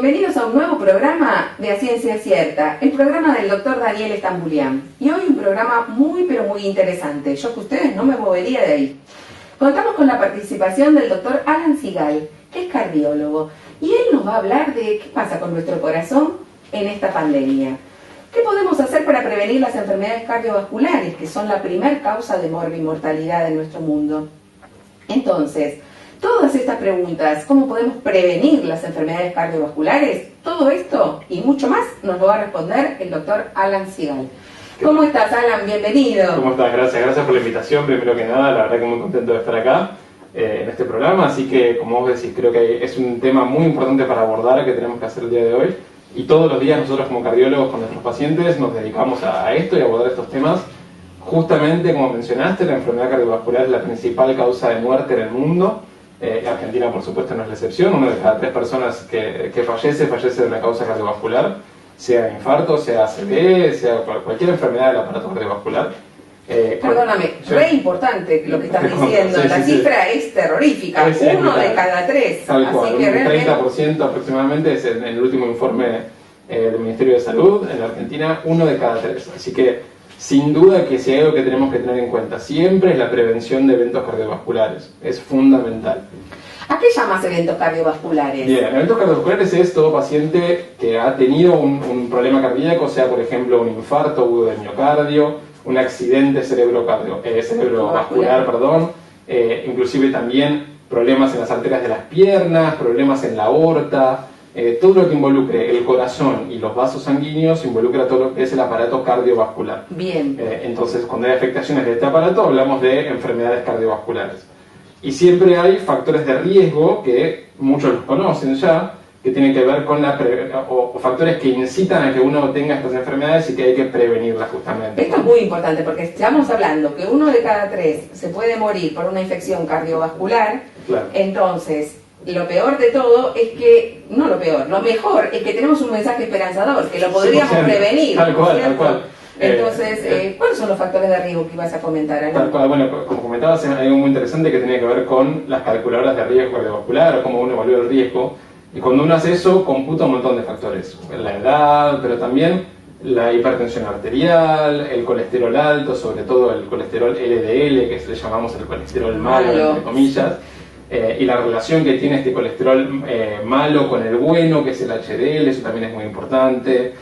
Bienvenidos a un nuevo programa de A Ciencia Cierta, el programa del doctor Daniel Stambulian. Y hoy un programa muy pero muy interesante. Yo que ustedes no me movería de ahí. Contamos con la participación del doctor Alan Seagal, que es cardiólogo, y él nos va a hablar de qué pasa con nuestro corazón en esta pandemia. ¿Qué podemos hacer para prevenir las enfermedades cardiovasculares, que son la primer causa de morbimortalidad en nuestro mundo? Entonces, todas estas preguntas, ¿cómo podemos prevenir las enfermedades cardiovasculares? Todo esto y mucho más nos lo va a responder el doctor Alan Seagal. ¿Cómo estás, Alan? Bienvenido. ¿Cómo estás? Gracias por la invitación, primero que nada, la verdad que muy contento de estar acá en este programa, así que como vos decís, creo que es un tema muy importante para abordar que tenemos que hacer el día de hoy, y todos los días nosotros como cardiólogos con nuestros pacientes nos dedicamos a esto y a abordar estos temas. Justamente, como mencionaste, la enfermedad cardiovascular es la principal causa de muerte en el mundo. Argentina, por supuesto, no es la excepción. Una de cada 3 personas que fallece de una causa cardiovascular, sea infarto, sea ACV, sea cualquier enfermedad del aparato cardiovascular. Perdóname, re importante lo que estás diciendo. Sí, la cifra es terrorífica, uno de cada 3. Tal cual, así que un realmente... 30% aproximadamente es en el último informe del Ministerio de Salud. En la Argentina, 1 de cada 3. Así que, sin duda que si hay algo que tenemos que tener en cuenta siempre es la prevención de eventos cardiovasculares. Es fundamental. ¿A qué llamas eventos cardiovasculares? Bien, eventos cardiovasculares es todo paciente que ha tenido un problema cardíaco, sea por ejemplo un infarto agudo del miocardio, un accidente cerebrovascular, inclusive también problemas en las arterias de las piernas, problemas en la aorta. Todo lo que involucre el corazón y los vasos sanguíneos involucra todo lo que es el aparato cardiovascular. Bien. Entonces, cuando hay afectaciones de este aparato, hablamos de enfermedades cardiovasculares. Y siempre hay factores de riesgo que muchos los conocen ya, que tienen que ver con o factores que incitan a que uno tenga estas enfermedades y que hay que prevenirlas justamente. Esto es muy importante porque estamos hablando que 1 de cada 3 se puede morir por una infección cardiovascular. Claro. Entonces, lo peor de todo es que, no lo peor, lo mejor es que tenemos un mensaje esperanzador, que lo podríamos prevenir. Tal cual, tal cual. Entonces, ¿cuáles son los factores de riesgo que ibas a comentar, Ana? Tal cual, bueno, como comentabas, hay algo muy interesante que tiene que ver con las calculadoras de riesgo cardiovascular o cómo uno evalúa el riesgo. Y cuando uno hace eso, computa un montón de factores. La edad, pero también la hipertensión arterial, el colesterol alto, sobre todo el colesterol LDL, que le llamamos el colesterol malo, entre comillas, y la relación que tiene este colesterol malo con el bueno, que es el HDL, eso también es muy importante.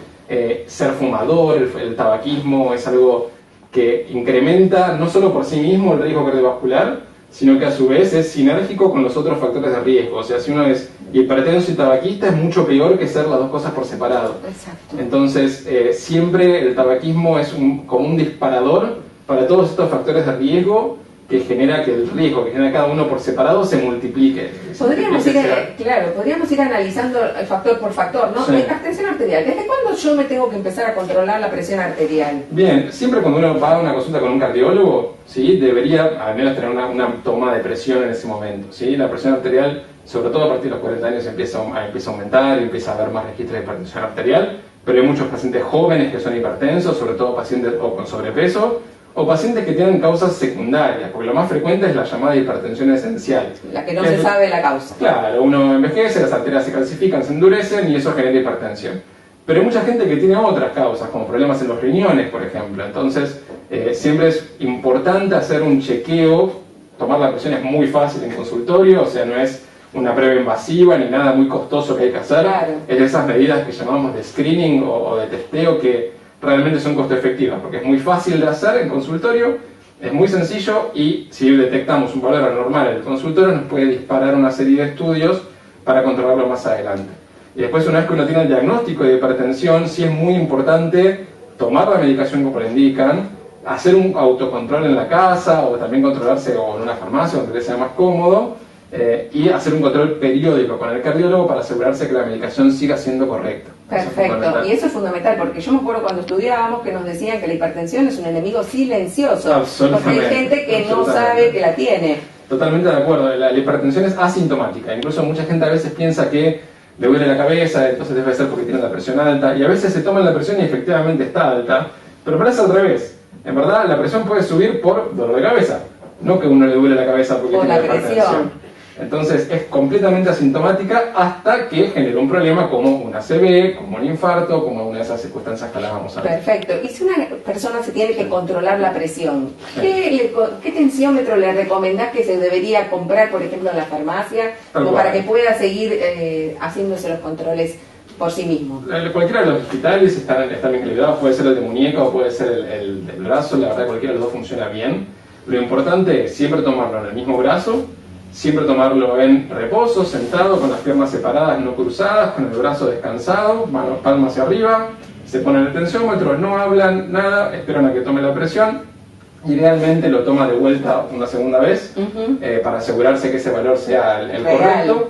Ser fumador, el tabaquismo es algo que incrementa no solo por sí mismo el riesgo cardiovascular, sino que a su vez es sinérgico con los otros factores de riesgo. O sea, si uno es hipertenso y tabaquista es mucho peor que ser las dos cosas por separado. Exacto. Entonces, siempre el tabaquismo es como un disparador para todos estos factores de riesgo que genera que el riesgo que genera cada uno por separado se multiplique. Podríamos ir analizando factor por factor, ¿no? Sí. La tensión arterial, ¿desde cuándo yo me tengo que empezar a controlar la presión arterial? Bien, siempre cuando uno va a una consulta con un cardiólogo, ¿sí? Debería al menos tener una toma de presión en ese momento, ¿sí? La presión arterial, sobre todo a partir de los 40 años, empieza a aumentar, empieza a haber más registros de hipertensión arterial, pero hay muchos pacientes jóvenes que son hipertensos, sobre todo pacientes con sobrepeso, o pacientes que tienen causas secundarias, porque lo más frecuente es la llamada hipertensión esencial. La que no se sabe la causa. Claro, uno envejece, las arterias se calcifican, se endurecen y eso genera hipertensión. Pero hay mucha gente que tiene otras causas, como problemas en los riñones, por ejemplo. Entonces, siempre es importante hacer un chequeo. Tomar la presión es muy fácil en consultorio, o sea, no es una prueba invasiva ni nada muy costoso que hay que hacer. Claro. Es de esas medidas que llamamos de screening o de testeo que realmente son costo efectivas, porque es muy fácil de hacer en consultorio, es muy sencillo y si detectamos un valor anormal en el consultorio nos puede disparar una serie de estudios para controlarlo más adelante. Y después, una vez que uno tiene el diagnóstico de hipertensión, sí es muy importante tomar la medicación como le indican, hacer un autocontrol en la casa o también controlarse o en una farmacia donde le sea más cómodo, y hacer un control periódico con el cardiólogo para asegurarse que la medicación siga siendo correcta. Perfecto, y eso es fundamental porque yo me acuerdo cuando estudiábamos que nos decían que la hipertensión es un enemigo silencioso, porque hay gente que no sabe que la tiene. Totalmente de acuerdo, la hipertensión es asintomática, incluso mucha gente a veces piensa que le duele la cabeza, entonces debe ser porque tiene la presión alta, y a veces se toman la presión y efectivamente está alta, pero parece al revés. En verdad la presión puede subir por dolor de cabeza, no que uno le duele la cabeza porque tiene hipertensión. Entonces es completamente asintomática hasta que generó un problema como una ACV, como un infarto, como una de esas circunstancias que hablábamos antes. Perfecto. Y si una persona se tiene que controlar la presión, ¿qué tensiómetro le recomendás que se debería comprar, por ejemplo, en la farmacia, como para que pueda seguir haciéndose los controles por sí mismo? Cualquiera de los hospitales están bien calibrados, puede ser el de muñeca o puede ser el del brazo, la verdad cualquiera de los dos funciona bien. Lo importante es siempre tomarlo en el mismo brazo, siempre tomarlo en reposo, sentado, con las piernas separadas, no cruzadas, con el brazo descansado, manos palmas hacia arriba, se ponen el tensiómetro, no hablan nada, esperan a que tome la presión, idealmente lo toma de vuelta una segunda vez para asegurarse que ese valor sea el correcto,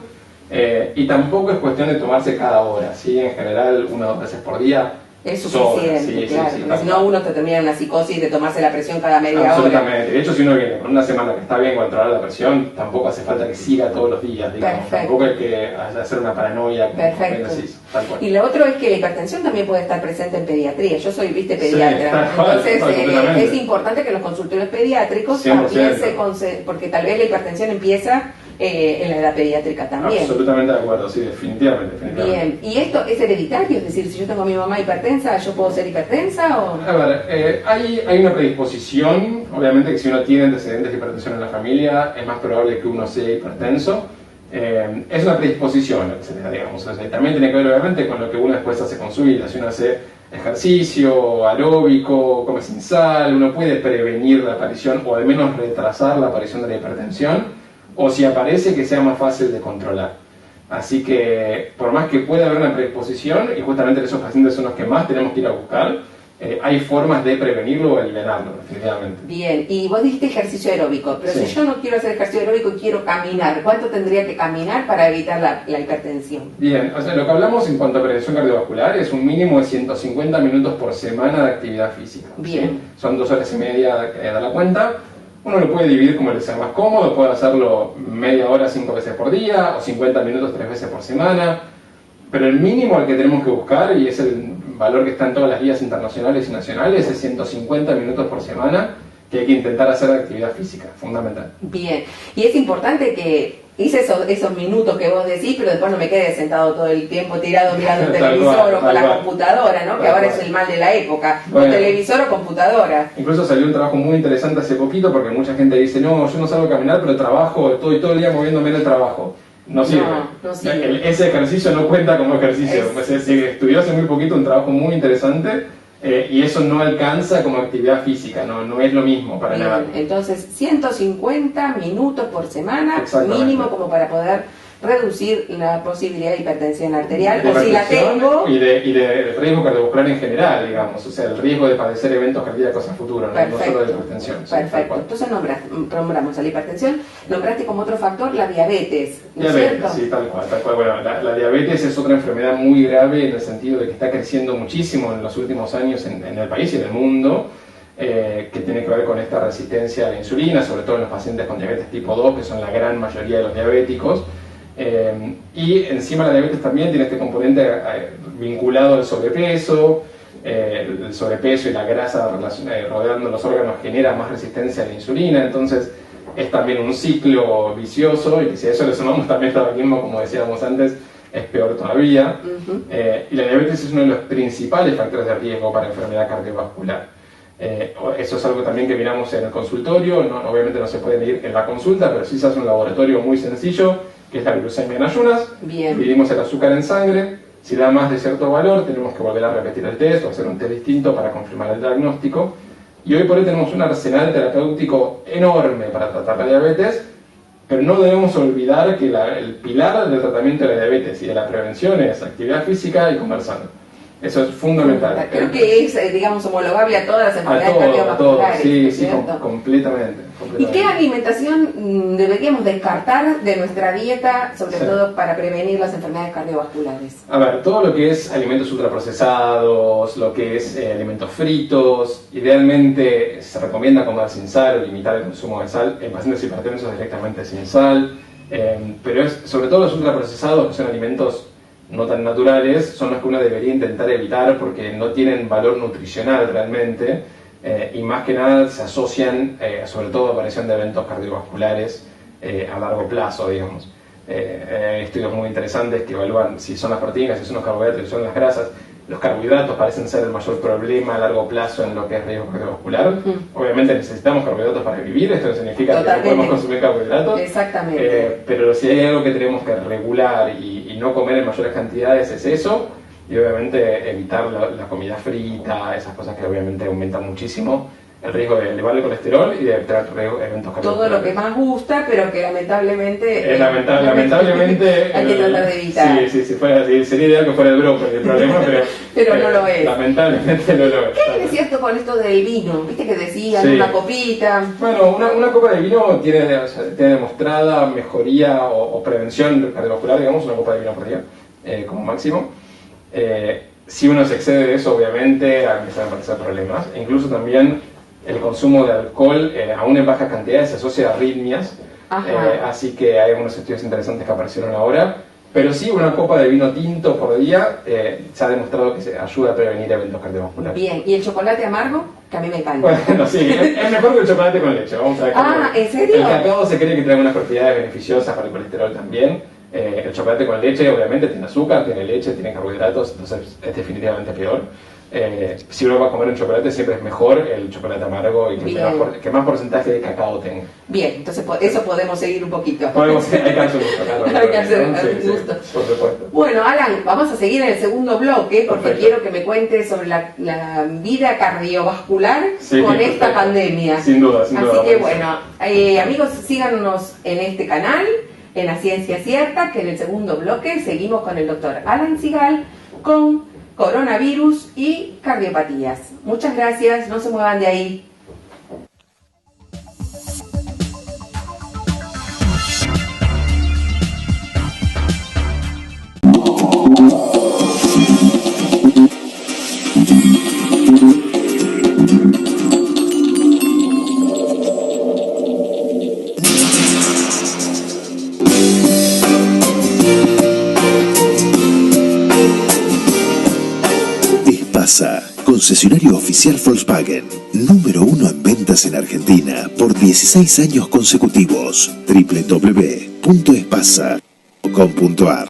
y tampoco es cuestión de tomarse cada hora, ¿sí? En general 1 o 2 veces por día. Es suficiente, claro, porque si no uno te termina en una psicosis de tomarse la presión cada media hora. Absolutamente, de hecho si uno viene con una semana que está bien controlada la presión, tampoco hace falta que siga todos los días, digamos. Tampoco hay que hacer una paranoia. Perfecto. Decís, tal cual. Y lo otro es que la hipertensión también puede estar presente en pediatría. Yo soy, pediatra. Sí, entonces es importante que los consultorios pediátricos 100%. también porque tal vez la hipertensión empieza en la edad pediátrica también. Absolutamente de acuerdo, sí, definitivamente. Bien, ¿y esto es hereditario? Es decir, si yo tengo a mi mamá hipertensa, ¿yo puedo ser hipertensa o...? A ver, hay una predisposición, obviamente que si uno tiene antecedentes de hipertensión en la familia, es más probable que uno sea hipertenso. Es una predisposición, digamos, o sea, también tiene que ver obviamente con lo que uno después hace con su vida. Si uno hace ejercicio, aeróbico, come sin sal, uno puede prevenir la aparición o al menos retrasar la aparición de la hipertensión, o si aparece que sea más fácil de controlar. Así que por más que pueda haber una predisposición, y justamente esos pacientes son los que más tenemos que ir a buscar, hay formas de prevenirlo o eliminarlo, definitivamente. Bien, y vos dijiste ejercicio aeróbico, pero si yo no quiero hacer ejercicio aeróbico y quiero caminar, ¿cuánto tendría que caminar para evitar la hipertensión? Bien, o sea, lo que hablamos en cuanto a prevención cardiovascular es un mínimo de 150 minutos por semana de actividad física. Bien. ¿Sí? Son 2 horas y media que da la cuenta. Uno lo puede dividir como le sea más cómodo, puede hacerlo media hora 5 veces por día o 50 minutos 3 veces por semana, pero el mínimo al que tenemos que buscar, y es el valor que está en todas las guías internacionales y nacionales, es 150 minutos por semana que hay que intentar hacer actividad física, fundamental. Bien, y es importante que hice esos minutos que vos decís, pero después no me quede sentado todo el tiempo tirado mirando el televisor o con la computadora, ¿no? Que ahora es el mal de la época, o televisor o computadora. Incluso salió un trabajo muy interesante hace poquito, porque mucha gente dice, no, yo no salgo a caminar, pero trabajo, estoy todo el día moviéndome en el trabajo. No sirve. No sirve. Ese ejercicio no cuenta como ejercicio. Se estudió hace muy poquito un trabajo muy interesante, y eso no alcanza como actividad física, no es lo mismo para nada. Entonces 150 minutos por semana mínimo como para poder reducir la posibilidad de hipertensión arterial, o si la tengo... Y de riesgo cardiovascular en general, digamos, o sea, el riesgo de padecer eventos cardíacos a futuro, no solo de hipertensión. Perfecto, entonces nombramos a la hipertensión, nombraste como otro factor la diabetes, ¿no es cierto? Sí, tal cual. Bueno, la diabetes es otra enfermedad muy grave en el sentido de que está creciendo muchísimo en los últimos años en el país y en el mundo, que tiene que ver con esta resistencia a la insulina, sobre todo en los pacientes con diabetes tipo 2, que son la gran mayoría de los diabéticos. Y encima la diabetes también tiene este componente vinculado al sobrepeso. El sobrepeso y la grasa rodeando los órganos genera más resistencia a la insulina, entonces es también un ciclo vicioso, y que si a eso le sumamos también el tabaquismo, como decíamos antes, es peor todavía. Y la diabetes es uno de los principales factores de riesgo para enfermedad cardiovascular. Eso es algo también que miramos en el consultorio, obviamente no se puede medir en la consulta, pero sí se hace un laboratorio muy sencillo, que es la glucemia en ayunas. Medimos el azúcar en sangre, si da más de cierto valor tenemos que volver a repetir el test o hacer un test distinto para confirmar el diagnóstico. Y hoy por hoy tenemos un arsenal terapéutico enorme para tratar la diabetes, pero no debemos olvidar que el pilar del tratamiento de la diabetes y de la prevención es actividad física y comer sano. Eso es fundamental. Creo que es, digamos, homologable a todas las enfermedades cardiovasculares. Sí, completamente. ¿Y qué alimentación deberíamos descartar de nuestra dieta, sobre todo para prevenir las enfermedades cardiovasculares? A ver, todo lo que es alimentos ultraprocesados, lo que es alimentos fritos, idealmente se recomienda comer sin sal o limitar el consumo de sal en pacientes hipertensos directamente sin sal, pero es sobre todo los ultraprocesados, que son alimentos no tan naturales, son los que uno debería intentar evitar porque no tienen valor nutricional realmente, y más que nada se asocian sobre todo a aparición de eventos cardiovasculares a largo plazo, digamos. Hay estudios muy interesantes que evalúan si son las proteínas, si son los carbohidratos, si son las grasas. Los carbohidratos parecen ser el mayor problema a largo plazo en lo que es riesgo cardiovascular. Obviamente necesitamos carbohidratos para vivir, esto no significa que no podemos consumir carbohidratos. Exactamente. Pero si hay algo que tenemos que regular y no comer en mayores cantidades es eso, y obviamente evitar la comida frita, esas cosas que obviamente aumentan muchísimo el riesgo de elevar el colesterol y de tener eventos cardiovasculares. Todo lo que más gusta, pero que lamentablemente... lamentablemente hay que tratar de evitar. Sí, si fuera así, sería ideal que fuera el brócoli el problema, pero no lo es. Lamentablemente no lo es. ¿Qué es cierto con esto del vino? ¿Viste que decían una copita? Bueno, una copa de vino tiene demostrada mejoría o prevención cardiovascular, digamos, una copa de vino por día, como máximo. Si uno se excede de eso, obviamente, empiezan a aparecer problemas. E incluso también el consumo de alcohol, aún en bajas cantidades, se asocia a arritmias. Así que hay algunos estudios interesantes que aparecieron ahora. Pero sí, una copa de vino tinto por día se ha demostrado que se ayuda a prevenir eventos cardiovasculares. Bien, ¿y el chocolate amargo? Que a mí me encanta. Bueno, sí, es mejor que el chocolate con leche. Vamos a ver. ¿En serio? El cacao se cree que trae unas propiedades beneficiosas para el colesterol también. El chocolate con leche obviamente tiene azúcar, tiene leche, tiene carbohidratos, entonces es definitivamente peor. Si uno va a comer un chocolate siempre es mejor el chocolate amargo y que más porcentaje de cacao tenga. Bien, entonces eso podemos seguir un poquito. Hay que hacer gusto, claro. Hay que hacer un gusto. Sí, por supuesto. Bueno, Alan, vamos a seguir en el segundo bloque porque Perfecto. quiero que me cuentes sobre la vida cardiovascular con esta pandemia. Sin duda. Así que bueno, amigos, síganos en este canal, en La Ciencia Cierta, que en el segundo bloque seguimos con el doctor Alan Sigal con coronavirus y cardiopatías. Muchas gracias, no se muevan de ahí. Concesionario oficial Volkswagen, número 1 en ventas en Argentina por 16 años consecutivos. www.espasa.com.ar.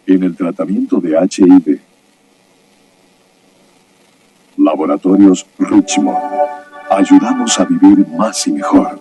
En el tratamiento de HIV, Laboratorios Richmond. Ayudamos a vivir más y mejor.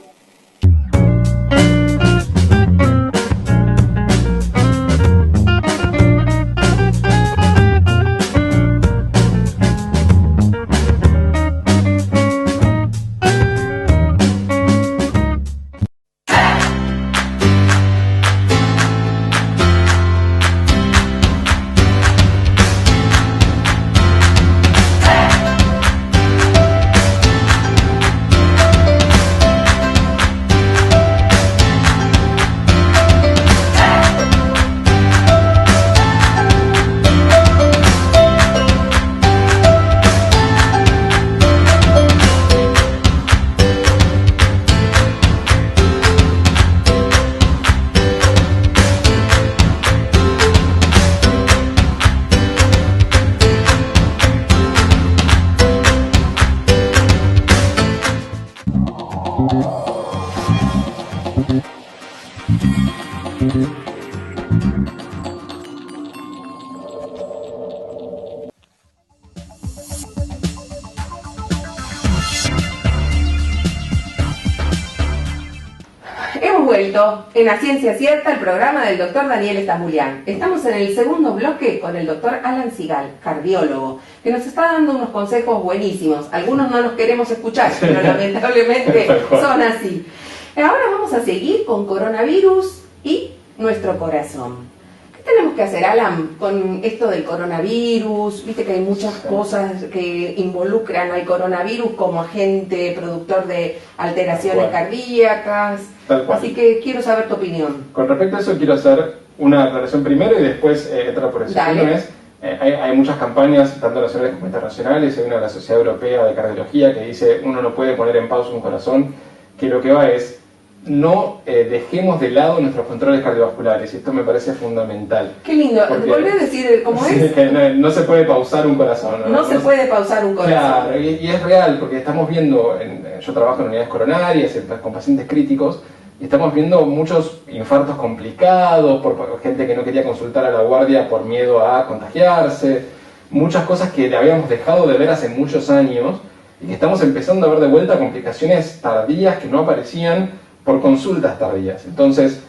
Hemos vuelto en La Ciencia Cierta, el programa del doctor Daniel Estambulián. Estamos en el segundo bloque con el doctor Alan Sigal, cardiólogo, que nos está dando unos consejos buenísimos. Algunos no los queremos escuchar, pero lamentablemente son así. Ahora vamos a seguir con coronavirus y nuestro corazón. ¿Qué tenemos que hacer, Alan, con esto del coronavirus? Viste que hay muchas cosas que involucran al coronavirus como agente productor de alteraciones cardíacas. Así que quiero saber tu opinión. Con respecto a eso quiero hacer una aclaración primero y después entrar por eso. Uno es, hay muchas campañas, tanto nacionales como internacionales, hay una de la Sociedad Europea de Cardiología que dice uno no puede poner en pausa un corazón, que lo que va es no dejemos de lado nuestros controles cardiovasculares, y esto me parece fundamental. Qué lindo, volví a decir cómo es. Que no se puede pausar un corazón. No se puede pausar un corazón. Claro, y es real, porque estamos viendo, yo trabajo en unidades coronarias, con pacientes críticos, y estamos viendo muchos infartos complicados, por gente que no quería consultar a la guardia por miedo a contagiarse, muchas cosas que habíamos dejado de ver hace muchos años, y que estamos empezando a ver de vuelta complicaciones tardías que no aparecían por consultas tardías. Entonces,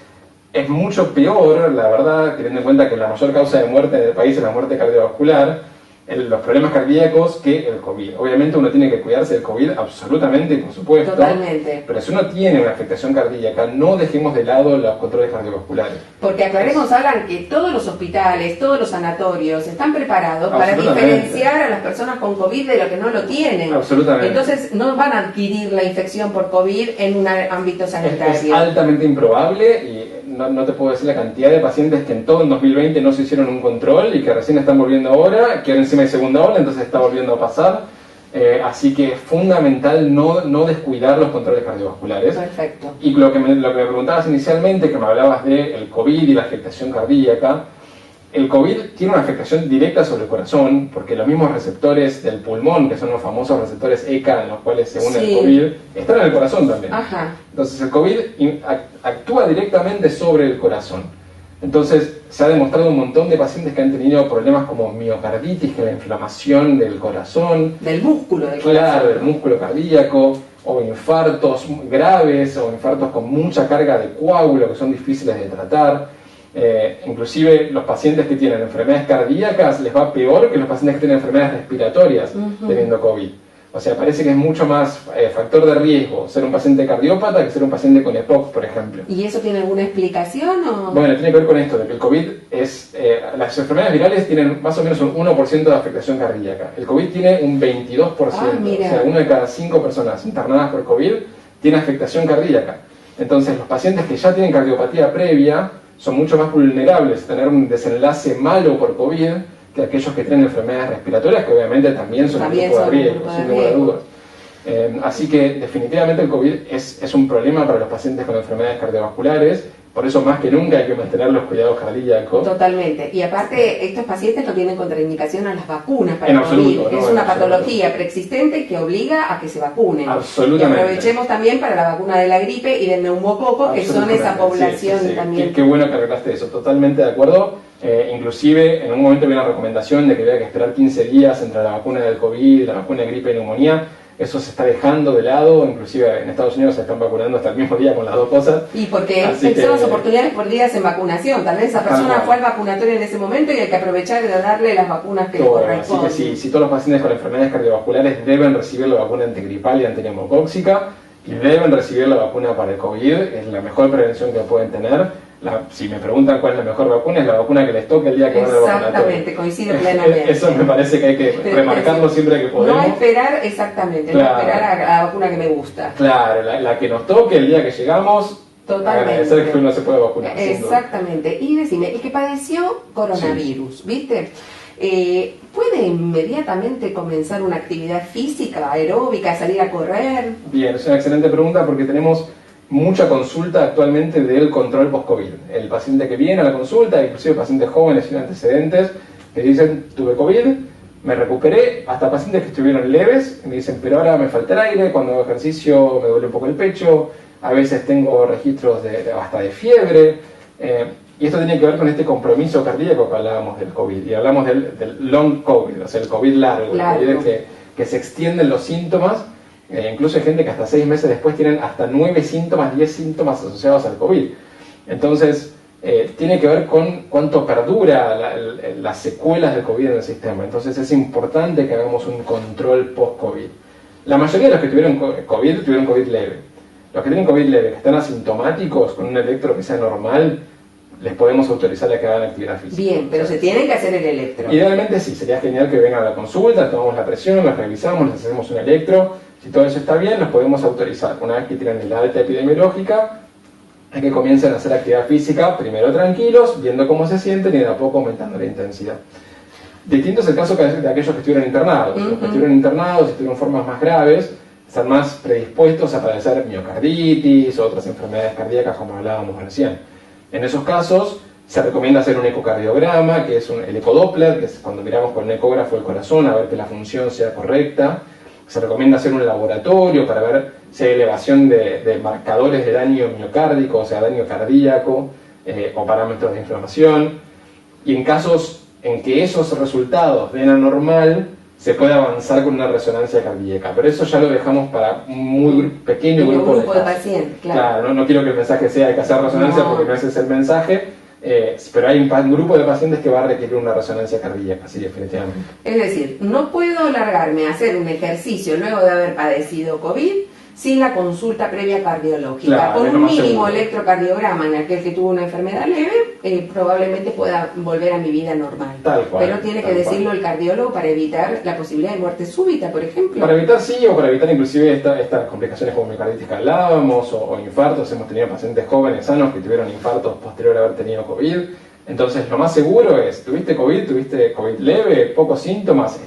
es mucho peor, la verdad, teniendo en cuenta que la mayor causa de muerte en el país es la muerte cardiovascular, los problemas cardíacos, que el COVID. Obviamente uno tiene que cuidarse del COVID, absolutamente, por supuesto. Totalmente. Pero si uno tiene una afectación cardíaca, no dejemos de lado los controles cardiovasculares. Porque aclaremos, Alan, que todos los hospitales, todos los sanatorios están preparados para diferenciar a las personas con COVID de los que no lo tienen. Absolutamente. Entonces no van a adquirir la infección por COVID en un ámbito sanitario. Es altamente improbable, y no te puedo decir la cantidad de pacientes que en todo el 2020 no se hicieron un control y que recién están volviendo ahora, que ahora encima hay segunda ola, entonces está volviendo a pasar. Así que es fundamental no descuidar los controles cardiovasculares. Perfecto. Y lo que me preguntabas inicialmente, que me hablabas del COVID y la afectación cardíaca, el COVID tiene una afectación directa sobre el corazón, porque los mismos receptores del pulmón, que son los famosos receptores ECA en los cuales se une el COVID, están en el corazón también. Ajá. Entonces el COVID actúa directamente sobre el corazón. Entonces se ha demostrado un montón de pacientes que han tenido problemas como miocarditis, que es la inflamación del corazón. Del músculo del corazón. Claro, del músculo cardíaco, o infartos graves, o infartos con mucha carga de coágulo, que son difíciles de tratar. Inclusive los pacientes que tienen enfermedades cardíacas les va peor que los pacientes que tienen enfermedades respiratorias teniendo COVID. O sea, parece que es mucho más factor de riesgo ser un paciente cardiópata que ser un paciente con EPOC, por ejemplo. ¿Y eso tiene alguna explicación? O? Bueno, tiene que ver con esto, de que el COVID es... las enfermedades virales tienen más o menos un 1% de afectación cardíaca. El COVID tiene un 22%. O sea, 1 de cada 5 personas internadas por COVID tiene afectación cardíaca. Entonces, los pacientes que ya tienen cardiopatía previa son mucho más vulnerables a tener un desenlace malo por COVID que aquellos que tienen enfermedades respiratorias, que obviamente también son un grupo de riesgo, sin lugar a dudas. Así que definitivamente el COVID es un problema para los pacientes con enfermedades cardiovasculares, por eso más que nunca hay que mantener los cuidados cardíacos. Totalmente. Y aparte, estos pacientes no tienen contraindicación a las vacunas para en el absoluto, COVID. No, es una patología preexistente que obliga a que se vacunen. Absolutamente. Y aprovechemos también para la vacuna de la gripe y del neumococo, que son esa población también. Qué bueno que arreglaste eso, totalmente de acuerdo. Inclusive en un momento había una recomendación de que había que esperar 15 días entre la vacuna del COVID, la vacuna de gripe y neumonía. Eso se está dejando de lado, inclusive en Estados Unidos se están vacunando hasta el mismo día con las dos cosas. Y porque son las oportunidades perdidas en vacunación. Tal vez esa persona fue al vacunatorio en ese momento y hay que aprovechar de darle las vacunas que le corresponden. Así que si todos los pacientes con enfermedades cardiovasculares deben recibir la vacuna antigripal y antineumocóxica, y deben recibir la vacuna para el COVID, es la mejor prevención que pueden tener. Si me preguntan cuál es la mejor vacuna, es la vacuna que les toque el día que van al vacunatorio. Exactamente, coincido plenamente. Eso me parece que hay que remarcarlo siempre que podemos. No esperar, exactamente, claro. No esperar a la vacuna que me gusta. Claro, la que nos toque el día que llegamos. Totalmente. Agradecer que uno se puede vacunar. Exactamente. Y decime, el que padeció coronavirus, ¿viste? ¿Puede inmediatamente comenzar una actividad física, aeróbica, salir a correr? Bien, es una excelente pregunta porque tenemos mucha consulta actualmente del control post-COVID. El paciente que viene a la consulta, inclusive pacientes jóvenes sin antecedentes, que dicen, tuve COVID, Me recuperé, hasta pacientes que estuvieron leves, me dicen, pero ahora me falta el aire, cuando hago ejercicio me duele un poco el pecho, a veces tengo registros hasta de fiebre, y esto tiene que ver con este compromiso cardíaco que hablábamos del COVID, y hablamos del long COVID, o sea, el COVID largo. El COVID que se extienden los síntomas, incluso hay gente que hasta 6 meses después tienen hasta 9 síntomas, 10 síntomas asociados al COVID. Entonces, tiene que ver con cuánto perdura las secuelas del COVID en el sistema. Entonces es importante que hagamos un control post-COVID. La mayoría de los que tuvieron COVID leve. Los que tienen COVID leve, que están asintomáticos, con un electro que sea normal, les podemos autorizar a que hagan actividad física. Bien, pero se tienen que hacer el electro. Idealmente sí, sería genial que vengan a la consulta, tomamos la presión, los revisamos, les hacemos un electro. Si todo eso está bien, los podemos autorizar. Una vez que tienen el alta epidemiológica, hay que comiencen a hacer actividad física, primero tranquilos, viendo cómo se sienten y de a poco aumentando la intensidad. Distinto es el caso de aquellos que estuvieron internados. Los que estuvieron internados y tuvieron formas más graves, están más predispuestos a padecer miocarditis o otras enfermedades cardíacas como hablábamos recién. En esos casos se recomienda hacer un ecocardiograma, que es el ecodoppler, que es cuando miramos con un ecógrafo el corazón a ver que la función sea correcta. Se recomienda hacer un laboratorio para ver si hay elevación de marcadores de daño miocárdico, o sea, daño cardíaco, o parámetros de inflamación. Y en casos en que esos resultados den anormal, se puede avanzar con una resonancia cardíaca. Pero eso ya lo dejamos para un muy pequeño grupo de pacientes. Claro, no quiero que el mensaje sea hay que hacer resonancia porque no ese es el mensaje. Pero hay un grupo de pacientes que va a requerir una resonancia cardíaca, sí, definitivamente. Es decir, no puedo largarme a hacer un ejercicio luego de haber padecido COVID sin la consulta previa cardiológica. Claro, con un mínimo electrocardiograma en aquel que tuvo una enfermedad leve, probablemente pueda volver a mi vida normal. Tal cual. Pero tiene que decirlo el cardiólogo para evitar la posibilidad de muerte súbita, por ejemplo. Para evitar sí, o para evitar inclusive estas complicaciones como miocarditis que hablábamos, o infartos. Hemos tenido pacientes jóvenes sanos que tuvieron infartos posterior a haber tenido COVID. Entonces lo más seguro es, tuviste COVID leve, pocos síntomas,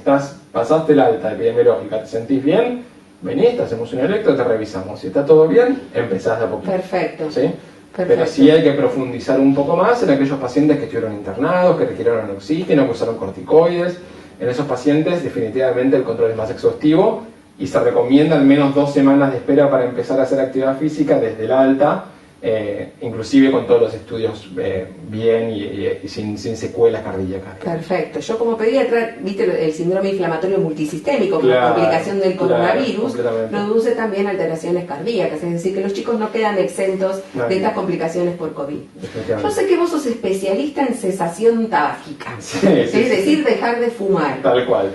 pasaste el alta epidemiológica, te sentís bien, venís, te hacemos un electro, te revisamos. Si está todo bien, empezás de a poquito. Perfecto. ¿Sí? Pero sí hay que profundizar un poco más en aquellos pacientes que estuvieron internados, que requirieron oxígeno, que usaron corticoides. En esos pacientes definitivamente el control es más exhaustivo y se recomienda al menos 2 semanas de espera para empezar a hacer actividad física desde el alta, inclusive con todos los estudios bien y sin secuelas cardíacas. Perfecto. Yo como pediatra, viste el síndrome inflamatorio multisistémico, como complicación del coronavirus, produce también alteraciones cardíacas, es decir, que los chicos no quedan exentos de estas complicaciones por COVID. Yo sé que vos sos especialista en cesación tabáquica, es decir, dejar de fumar. Tal cual.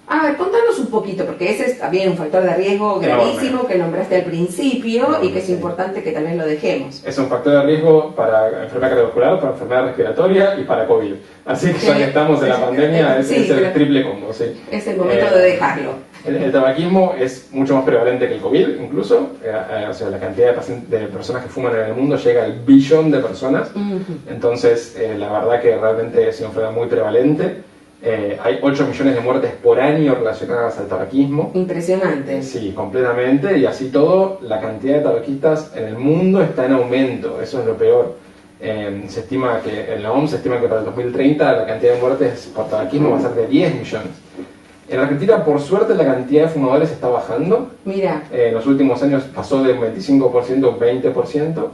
A ver, contanos un poquito, porque ese es también un factor de riesgo gravísimo que nombraste al principio y que es importante que también lo dejemos. Es un factor de riesgo para enfermedad cardiovascular, para enfermedad respiratoria y para COVID. Así que ya que estamos en la pandemia, es el triple combo. Sí. Es el momento de dejarlo. El tabaquismo es mucho más prevalente que el COVID, incluso. O sea, la cantidad de personas que fuman en el mundo llega al billón de personas. Entonces, la verdad que realmente es una enfermedad muy prevalente. Hay 8 millones de muertes por año relacionadas al tabaquismo. Impresionante. Sí, completamente. Y así todo, la cantidad de tabaquistas en el mundo está en aumento. Eso es lo peor. Se estima que en la OMS se estima que para el 2030 la cantidad de muertes por tabaquismo va a ser de 10 millones. En Argentina, por suerte, la cantidad de fumadores está bajando. Mira. En los últimos años pasó de un 25% a un 20%.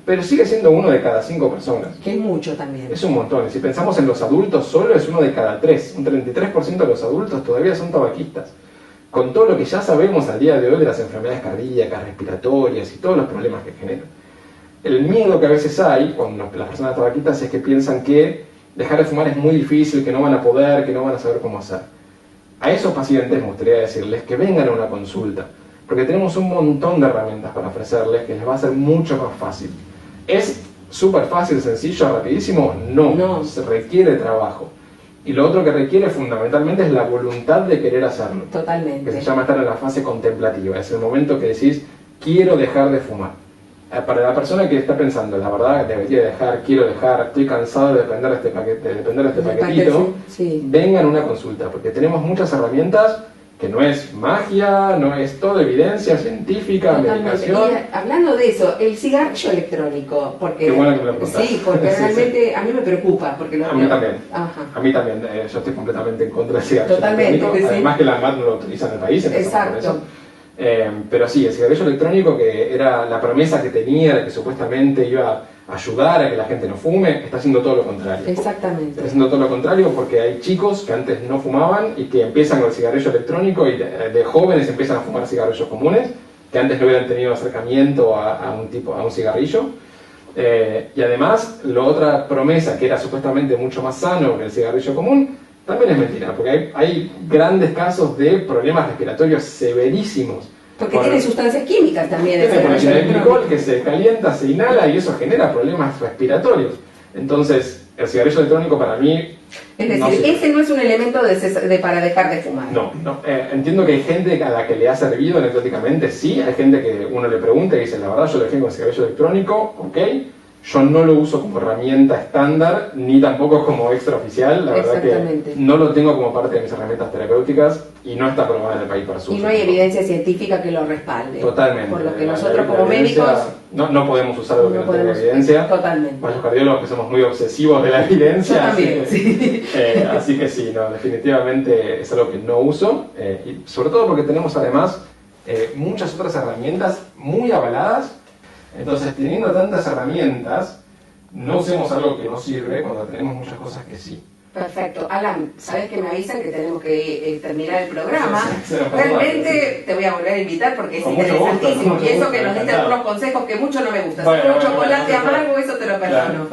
Pero sigue siendo 1 de cada 5 personas. Que es mucho también. Es un montón. Si pensamos en los adultos solo, es 1 de cada 3. Un 33% de los adultos todavía son tabaquistas. Con todo lo que ya sabemos al día de hoy de las enfermedades cardíacas, respiratorias y todos los problemas que generan. El miedo que a veces hay con las personas tabaquistas es que piensan que dejar de fumar es muy difícil, que no van a poder, que no van a saber cómo hacer. A esos pacientes me gustaría decirles que vengan a una consulta, porque tenemos un montón de herramientas para ofrecerles que les va a ser mucho más fácil. ¿Es súper fácil, sencillo, rapidísimo? No, se requiere trabajo. Y lo otro que requiere fundamentalmente es la voluntad de querer hacerlo. Totalmente. Que se llama estar en la fase contemplativa. Es el momento que decís, quiero dejar de fumar. Para la persona que está pensando, la verdad, debería dejar, quiero dejar, estoy cansado de depender de este paquetito, Sí. vengan a una consulta, porque tenemos muchas herramientas que no es magia, no es todo evidencia científica, medicación. Y hablando de eso, el cigarrillo electrónico, porque qué bueno que me lo preguntás. sí, porque Sí, realmente a mí me preocupa, porque a mí también. Ajá. A mí también, yo estoy completamente en contra del cigarrillo Totalmente, electrónico, sí. además que la ANMAT no lo utiliza en el país, empezamos por Exacto. eso. Pero sí, el cigarrillo electrónico, que era la promesa que tenía de que supuestamente iba a ayudar a que la gente no fume, está haciendo todo lo contrario. Exactamente. Está haciendo todo lo contrario porque hay chicos que antes no fumaban y que empiezan con el cigarrillo electrónico y de jóvenes empiezan a fumar cigarrillos comunes, que antes no hubieran tenido acercamiento a un cigarrillo. Y además, la otra promesa, que era supuestamente mucho más sano que el cigarrillo común, también es mentira, porque hay grandes casos de problemas respiratorios severísimos. Porque tiene sustancias químicas también. Tiene molécula de glicol que se calienta, se inhala y eso genera problemas respiratorios. Entonces, el cigarrillo electrónico para mí... Es decir, ese no es un elemento para dejar de fumar. No. Entiendo que hay gente a la que le ha servido anecdóticamente, sí. Hay gente que uno le pregunta y dice, la verdad yo lo dejé con el cigarrillo electrónico, ok. Yo no lo uso como herramienta estándar, ni tampoco como extraoficial. La verdad que no lo tengo como parte de mis herramientas terapéuticas y no está aprobada en el país para su uso. Y no hay evidencia científica que lo respalde. Totalmente. Por lo que nosotros como médicos... No podemos usar algo que no tenga evidencia. Totalmente. Los cardiólogos que somos muy obsesivos de la evidencia. Yo también, así que sí, definitivamente es algo que no uso. Y sobre todo porque tenemos además muchas otras herramientas muy avaladas. Entonces, teniendo tantas herramientas, no usemos algo que no sirve cuando tenemos muchas cosas que sí. Perfecto. Alan, sabes que me avisan que tenemos que terminar el programa. Realmente te voy a volver a invitar porque es interesantísimo. Y eso que nos diste algunos consejos que mucho no me gustan. Si un chocolate amargo, eso te lo perdono.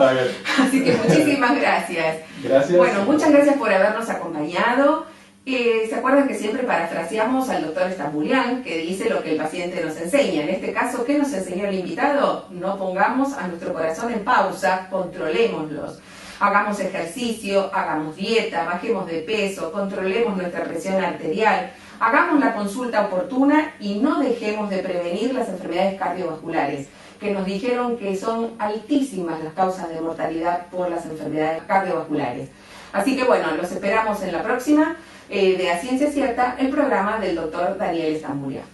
Así que muchísimas gracias. Gracias. Bueno, muchas gracias por habernos acompañado. ¿Se acuerdan que siempre parafraseamos al doctor Stambulian, que dice lo que el paciente nos enseña? En este caso, ¿qué nos enseñó el invitado? No pongamos a nuestro corazón en pausa, controlémoslos. Hagamos ejercicio, hagamos dieta, bajemos de peso, controlemos nuestra presión arterial, hagamos la consulta oportuna y no dejemos de prevenir las enfermedades cardiovasculares, que nos dijeron que son altísimas las causas de mortalidad por las enfermedades cardiovasculares. Así que bueno, los esperamos en la próxima de A Ciencia Cierta, el programa del doctor Daniel Stambulian.